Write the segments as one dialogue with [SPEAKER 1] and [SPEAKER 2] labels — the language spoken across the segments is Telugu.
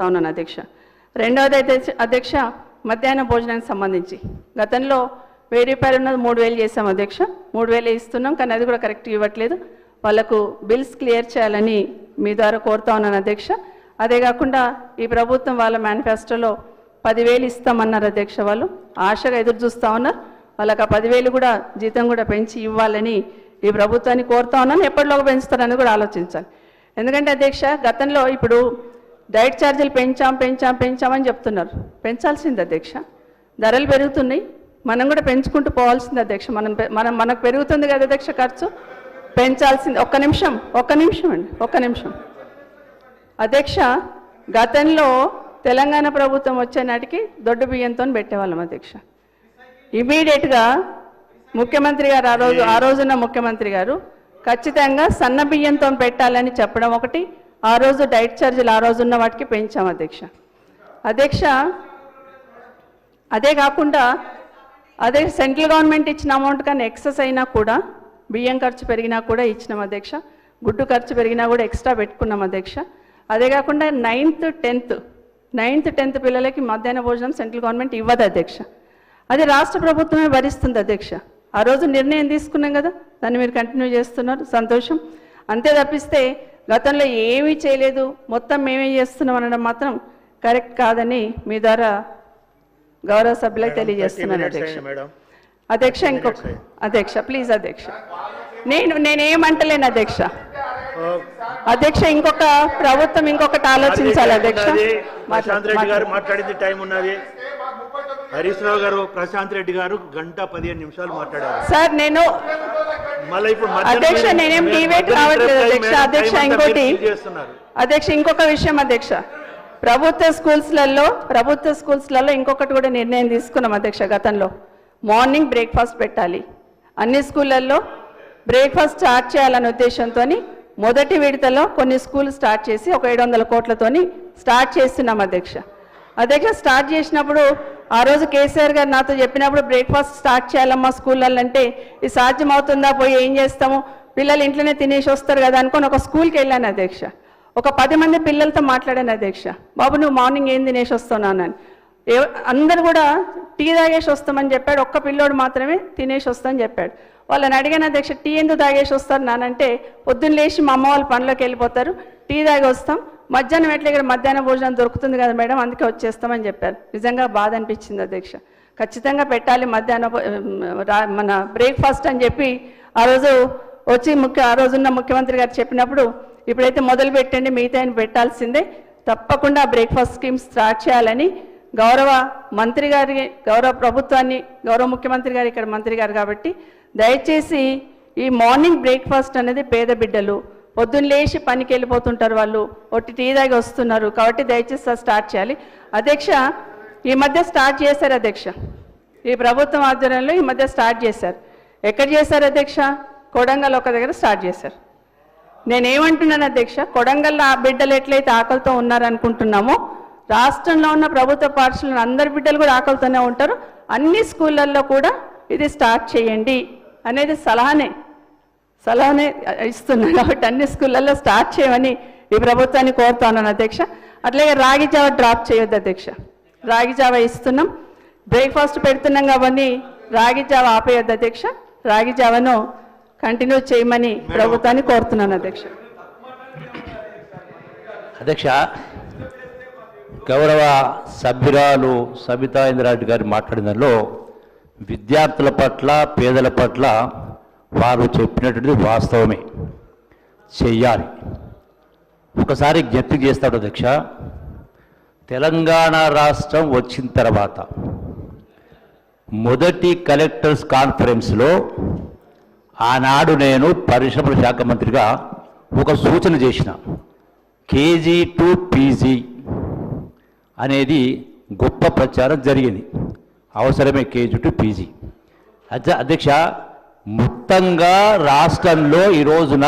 [SPEAKER 1] ఉన్నాను అధ్యక్ష. రెండవది అయితే అధ్యక్ష, మధ్యాహ్న భోజనానికి సంబంధించి గతంలో 1000 రూపాయలు ఉన్నది 3000 చేసాం అధ్యక్ష. 3000 ఇస్తున్నాం, కానీ అది కూడా కరెక్ట్ ఇవ్వట్లేదు. వాళ్ళకు బిల్స్ క్లియర్ చేయాలని మీ ద్వారా కోరుతా ఉన్నాను అధ్యక్ష. అదే కాకుండా ఈ ప్రభుత్వం వాళ్ళ మేనిఫెస్టోలో 10,000 ఇస్తామన్నారు అధ్యక్ష. వాళ్ళు ఆశగా ఎదురు చూస్తూ ఉన్నారు. వాళ్ళకి ఆ 10,000 కూడా జీతం కూడా పెంచి ఇవ్వాలని ఈ ప్రభుత్వాన్ని కోరుతా ఉన్నాను. ఎప్పటిలోగా పెంచుతారని కూడా ఆలోచించాలి. ఎందుకంటే అధ్యక్ష, గతంలో ఇప్పుడు డైట్ ఛార్జీలు పెంచామని చెప్తున్నారు. పెంచాల్సింది అధ్యక్ష. ధరలు పెరుగుతున్నాయి, మనం కూడా పెంచుకుంటూ పోవాల్సింది అధ్యక్ష. మనకు పెరుగుతుంది కదా అధ్యక్ష ఖర్చు, పెంచాల్సింది. ఒక్క నిమిషం అధ్యక్ష. గతంలో తెలంగాణ ప్రభుత్వం వచ్చే నాటికి దొడ్డు బియ్యంతో పెట్టేవాళ్ళం అధ్యక్ష. ఇమీడియట్గా ముఖ్యమంత్రి గారు ఆ రోజున్న ముఖ్యమంత్రి గారు ఖచ్చితంగా సన్న బియ్యంతో పెట్టాలని చెప్పడం ఒకటి, ఆ రోజు డైట్ ఛార్జీలు ఆ రోజున్న వాటికి పెంచాం అధ్యక్ష. అదే కాకుండా అదే సెంట్రల్ గవర్నమెంట్ ఇచ్చిన అమౌంట్ కానీ ఎక్సెస్ అయినా కూడా, బియ్యం ఖర్చు పెరిగినా కూడా ఇచ్చినాం అధ్యక్ష. గుడ్డు ఖర్చు పెరిగినా కూడా ఎక్స్ట్రా పెట్టుకున్నాం అధ్యక్ష. అదే కాకుండా 9th 10th పిల్లలకి మధ్యాహ్న భోజనం సెంట్రల్ గవర్నమెంట్ ఇవ్వదు అధ్యక్ష. అది రాష్ట్ర ప్రభుత్వమే భరిస్తుంది అధ్యక్ష. ఆ రోజు నిర్ణయం తీసుకున్నాం కదా, దాన్ని మీరు కంటిన్యూ చేస్తున్నారు, సంతోషం. అంతే తప్పిస్తే గతంలో ఏమీ చేయలేదు, మొత్తం మేమే చేస్తున్నాం అనడం మాత్రం కరెక్ట్ కాదని మీ ద్వారా గౌరవ సభ్యులకు తెలియజేస్తున్నాను అధ్యక్ష. ఇంకొక అధ్యక్ష ప్లీజ్ అధ్యక్ష, నేనేమంటలేను అధ్యక్ష. ఇంకొక ప్రభుత్వం ఇంకొకటి ఆలోచించాలి అధ్యక్ష.
[SPEAKER 2] మాట్లాడింది టైం ఉన్నది. హరీష్ రావు గారు, ప్రశాంత్ రెడ్డి గారు 1:15 మాట్లాడారు
[SPEAKER 1] సార్. నేను అధ్యక్ష నేనేం డిబేట్ రావట్లేదు అధ్యక్ష. ఇంకోటి అధ్యక్ష, ఇంకొక విషయం అధ్యక్ష, ప్రభుత్వ స్కూల్స్లలో ఇంకొకటి కూడా నిర్ణయం తీసుకున్నాం అధ్యక్ష. గతంలో మార్నింగ్ బ్రేక్ఫాస్ట్ పెట్టాలి, అన్ని స్కూళ్ళల్లో బ్రేక్ఫాస్ట్ స్టార్ట్ చేయాలనే ఉద్దేశంతో మొదటి విడతలో కొన్ని స్కూల్ స్టార్ట్ చేసి ఒక 700 కోట్లతోని స్టార్ట్ చేస్తున్నాం అధ్యక్ష. స్టార్ట్ చేసినప్పుడు ఆ రోజు కేసీఆర్ గారు నాతో చెప్పినప్పుడు బ్రేక్ఫాస్ట్ స్టార్ట్ చేయాలమ్మా స్కూళ్ళల్లో అంటే, ఇది సాధ్యం అవుతుందా, పోయి ఏం చేస్తాము, పిల్లలు ఇంట్లోనే తినేసి వస్తారు కదా అనుకొని ఒక స్కూల్కి వెళ్ళాను అధ్యక్ష. ఒక 10 మంది పిల్లలతో మాట్లాడాను అధ్యక్ష. బాబు నువ్వు మార్నింగ్ ఏం తినేసి వస్తున్నానని. అందరు కూడా టీ తాగేసి వస్తామని చెప్పాడు. ఒక్క పిల్లోడు మాత్రమే తినేసి వస్తామని చెప్పాడు. వాళ్ళని అడిగాను అధ్యక్ష, టీ ఎందుకు తాగేసి వస్తారు నానంటే, పొద్దున్న లేచి మా అమ్మ వాళ్ళు పనిలోకి వెళ్ళిపోతారు, టీ తాగి వస్తాం, మధ్యాహ్నం ఎట్లా మధ్యాహ్న భోజనం దొరుకుతుంది కదా మేడం, అందుకే వచ్చేస్తామని చెప్పారు. నిజంగా బాధ అనిపించింది అధ్యక్ష. ఖచ్చితంగా పెట్టాలి మన బ్రేక్ఫాస్ట్ అని చెప్పి ఆ రోజు వచ్చి ఆ రోజున్న ముఖ్యమంత్రి గారు చెప్పినప్పుడు, ఇప్పుడైతే మొదలు పెట్టండి, మిగతా పెట్టాల్సిందే, తప్పకుండా బ్రేక్ఫాస్ట్ స్కీమ్ స్టార్ట్ చేయాలని గౌరవ మంత్రి గారి, గౌరవ ప్రభుత్వాన్ని, గౌరవ ముఖ్యమంత్రి గారు ఇక్కడ మంత్రి గారు కాబట్టి దయచేసి ఈ మార్నింగ్ బ్రేక్ఫాస్ట్ అనేది పేద బిడ్డలు పొద్దున్న లేచి పనికి వెళ్ళిపోతుంటారు, వాళ్ళు ఒట్టి టీ దాగి వస్తున్నారు కాబట్టి దయచేసి స్టార్ట్ చేయాలి అధ్యక్ష. ఈ మధ్య స్టార్ట్ చేశారు అధ్యక్ష, ఈ ప్రభుత్వం ఆధ్వర్యంలో ఈ మధ్య స్టార్ట్ చేశారు. ఎక్కడ చేశారు అధ్యక్ష? కొడంగల్ ఒక దగ్గర స్టార్ట్ చేశారు. నేనేమంటున్నాను అధ్యక్ష, కొడంగల్లో ఆ బిడ్డలు ఎట్లయితే ఆకలితో ఉన్నారనుకుంటున్నామో, రాష్ట్రంలో ఉన్న ప్రభుత్వ పాఠశాలలో అందరి బిడ్డలు కూడా ఆకలితోనే ఉంటారు. అన్ని స్కూళ్ళల్లో కూడా ఇది స్టార్ట్ చేయండి అనేది సలహానే ఇస్తున్నాను కాబట్టి అన్ని స్కూళ్ళల్లో స్టార్ట్ చేయమని ఈ ప్రభుత్వాన్ని కోరుతున్నాను అధ్యక్ష. అట్లాగే రాగి జావ డ్రాప్ చేయొద్దు అధ్యక్ష. రాగి జావ ఇస్తున్నాం, బ్రేక్ఫాస్ట్ పెడుతున్నాం కాబట్టి రాగి జావ ఆపేయొద్దు అధ్యక్ష. రాగి జావను కంటిన్యూ చేయమని ప్రభుత్వాన్ని కోరుతున్నాను అధ్యక్ష.
[SPEAKER 3] అధ్యక్ష, గౌరవ సభ్యురాలు సబితా ఇంద్రారెడ్డి గారు మాట్లాడిన దానిలో విద్యార్థుల పట్ల, పేదల పట్ల వారు చెప్పినటువంటిది వాస్తవమే, చెయ్యాలి. ఒకసారి జ్ఞప్తి చేస్తాడు అధ్యక్ష, తెలంగాణ రాష్ట్రం వచ్చిన తర్వాత మొదటి కలెక్టర్స్ కాన్ఫరెన్స్లో ఆనాడు నేను పరిశ్రమల శాఖ మంత్రిగా ఒక సూచన చేసిన, కేజీ టు పీజీ అనేది గొప్ప ప్రచారం జరిగింది. అవసరమే కేజీ టు పీజీ. అధ్యక్ష, మొత్తంగా రాష్ట్రంలో ఈ రోజున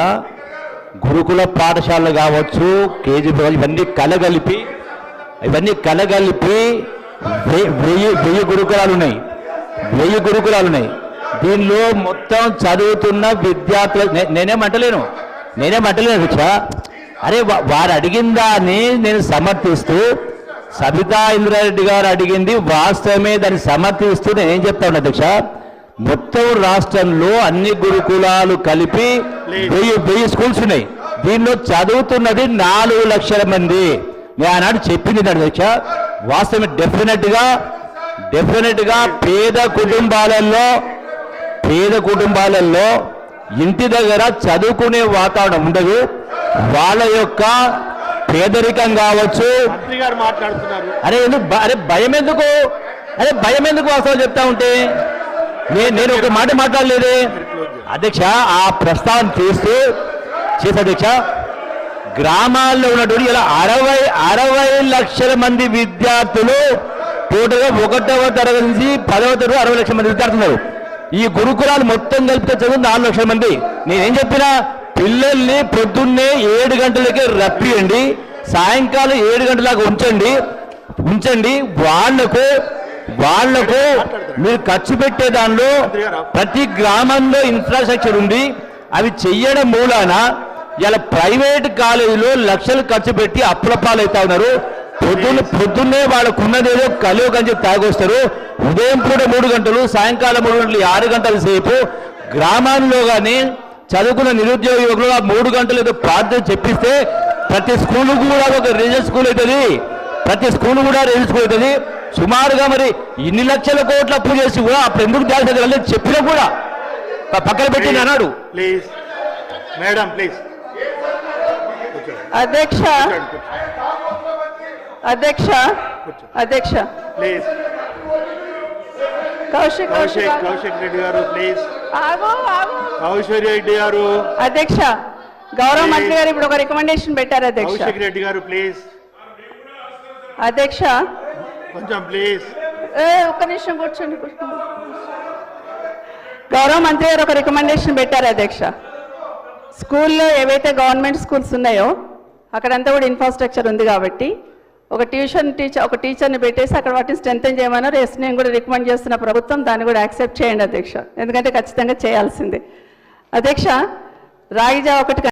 [SPEAKER 3] గురుకుల పాఠశాలలు కావచ్చు, కేజీ ఇవన్నీ కలగలిపి 1000 గురుకులాలు ఉన్నాయి. 1000 గురుకులాలు ఉన్నాయి. దీనిలో మొత్తం చదువుతున్న విద్యార్థులు నేనేమంటలేను అధ్యక్ష. అరే వారు అడిగిన దాన్ని నేను సమర్థిస్తూ, సబితా ఇంద్రారెడ్డి గారు అడిగింది వాస్తవమే, దాన్ని సమర్థిస్తూ నేనేం చెప్తాను అధ్యక్ష, మొత్తం రాష్ట్రంలో అన్ని గురుకులాలు కలిపి 1000 స్కూల్స్ ఉన్నాయి. దీనిలో చదువుతున్నది 4 లక్షల మంది. నేను ఆనాడు చెప్పింది అధ్యక్ష, వాస్తవమే. డెఫినెట్ గా పేద కుటుంబాలలో ఇంటి దగ్గర చదువుకునే వాతావరణం ఉండదు. వాళ్ళ యొక్క పేదరికం కావచ్చు.
[SPEAKER 2] మంత్రి గారు మాట్లాడుతున్నారు.
[SPEAKER 3] అరే భయం ఎందుకు వాస్తవం చెప్తా ఉంటే నేను ఒక మాట మాట్లాడలేదే అధ్యక్ష. ఆ ప్రస్తావన చేసే అధ్యక్ష, గ్రామాల్లో ఉన్నటువంటి ఇలా 60 లక్షల మంది విద్యార్థులు టోటల్గా 1వ తరగతి నుంచి 10వ తరగతి 60 లక్షల మంది విద్యార్థులు ఉన్నారు. ఈ గురుకులాలు మొత్తం కలిపితే చదువు 4 లక్షల మంది. నేనేం చెప్పినా, పిల్లల్ని పొద్దున్నే 7 గంటలకే రప్పియండి, సాయంకాలం 7 గంటలకు ఉంచండి. వాళ్లకు మీరు ఖర్చు పెట్టే దానిలో ప్రతి గ్రామంలో ఇన్ఫ్రాస్ట్రక్చర్ ఉంది. అవి చెయ్యడం మూలాన ఇలా ప్రైవేట్ కాలేజీలో లక్షలు ఖర్చు పెట్టి అప్పుల పాలవుతా ఉన్నారు. పొద్దున్నే వాళ్ళకున్నదేదో కలియుగని చెప్పి తాగొస్తారు. ఉదయం పూట 3 గంటలు, సాయంకాలం 3 గంటలు, 6 గంటల సేపు గ్రామాల్లో కానీ చదువుకున్న నిరుద్యోగ యువకులు 3 గంటలు ఏదో ప్రార్థన చెప్పిస్తే ప్రతి స్కూలు కూడా ఒక రిజల్ట్ స్కూల్ అవుతుంది. సుమారుగా మరి ఇన్ని లక్షల కోట్ల అప్పు చేసి కూడా అప్పుడు ఎందుకు దాని చెప్పినా కూడా పక్కన పెట్టింది అన్నాడు.
[SPEAKER 2] Please madam, please.
[SPEAKER 1] అధ్యక్ష
[SPEAKER 2] ప్లీజ్. కౌశిక్ రెడ్డి గారు ప్లీజ్. కౌశిక్ రెడ్డి గారు.
[SPEAKER 1] అధ్యక్ష, గౌరవ మంత్రి గారు ఇప్పుడు ఒక రికమెండేషన్ పెట్టారు అధ్యక్ష.
[SPEAKER 2] కౌశిక్ రెడ్డి గారు ప్లీజ్.
[SPEAKER 1] అధ్యక్ష
[SPEAKER 2] కొంచెం ప్లీజ్.
[SPEAKER 1] ఒక్క నిమిషం కూర్చోండి. గౌరవ మంత్రి గారు ఒక రికమెండేషన్ పెట్టారు అధ్యక్ష. స్కూల్లో ఏవైతే గవర్నమెంట్ స్కూల్స్ ఉన్నాయో అక్కడంతా కూడా ఇన్ఫ్రాస్ట్రక్చర్ ఉంది కాబట్టి ఒక టీచర్ని పెట్టేసి అక్కడ వాటిని స్ట్రెంథెన్ చేయమన్నారు. నేను కూడా రికమెండ్ చేస్తున్న ప్రభుత్వం దాన్ని కూడా యాక్సెప్ట్ చేయండి అధ్యక్ష, ఎందుకంటే ఖచ్చితంగా చేయాల్సిందే. అధ్యక్ష, రాగి జావ ఒకటి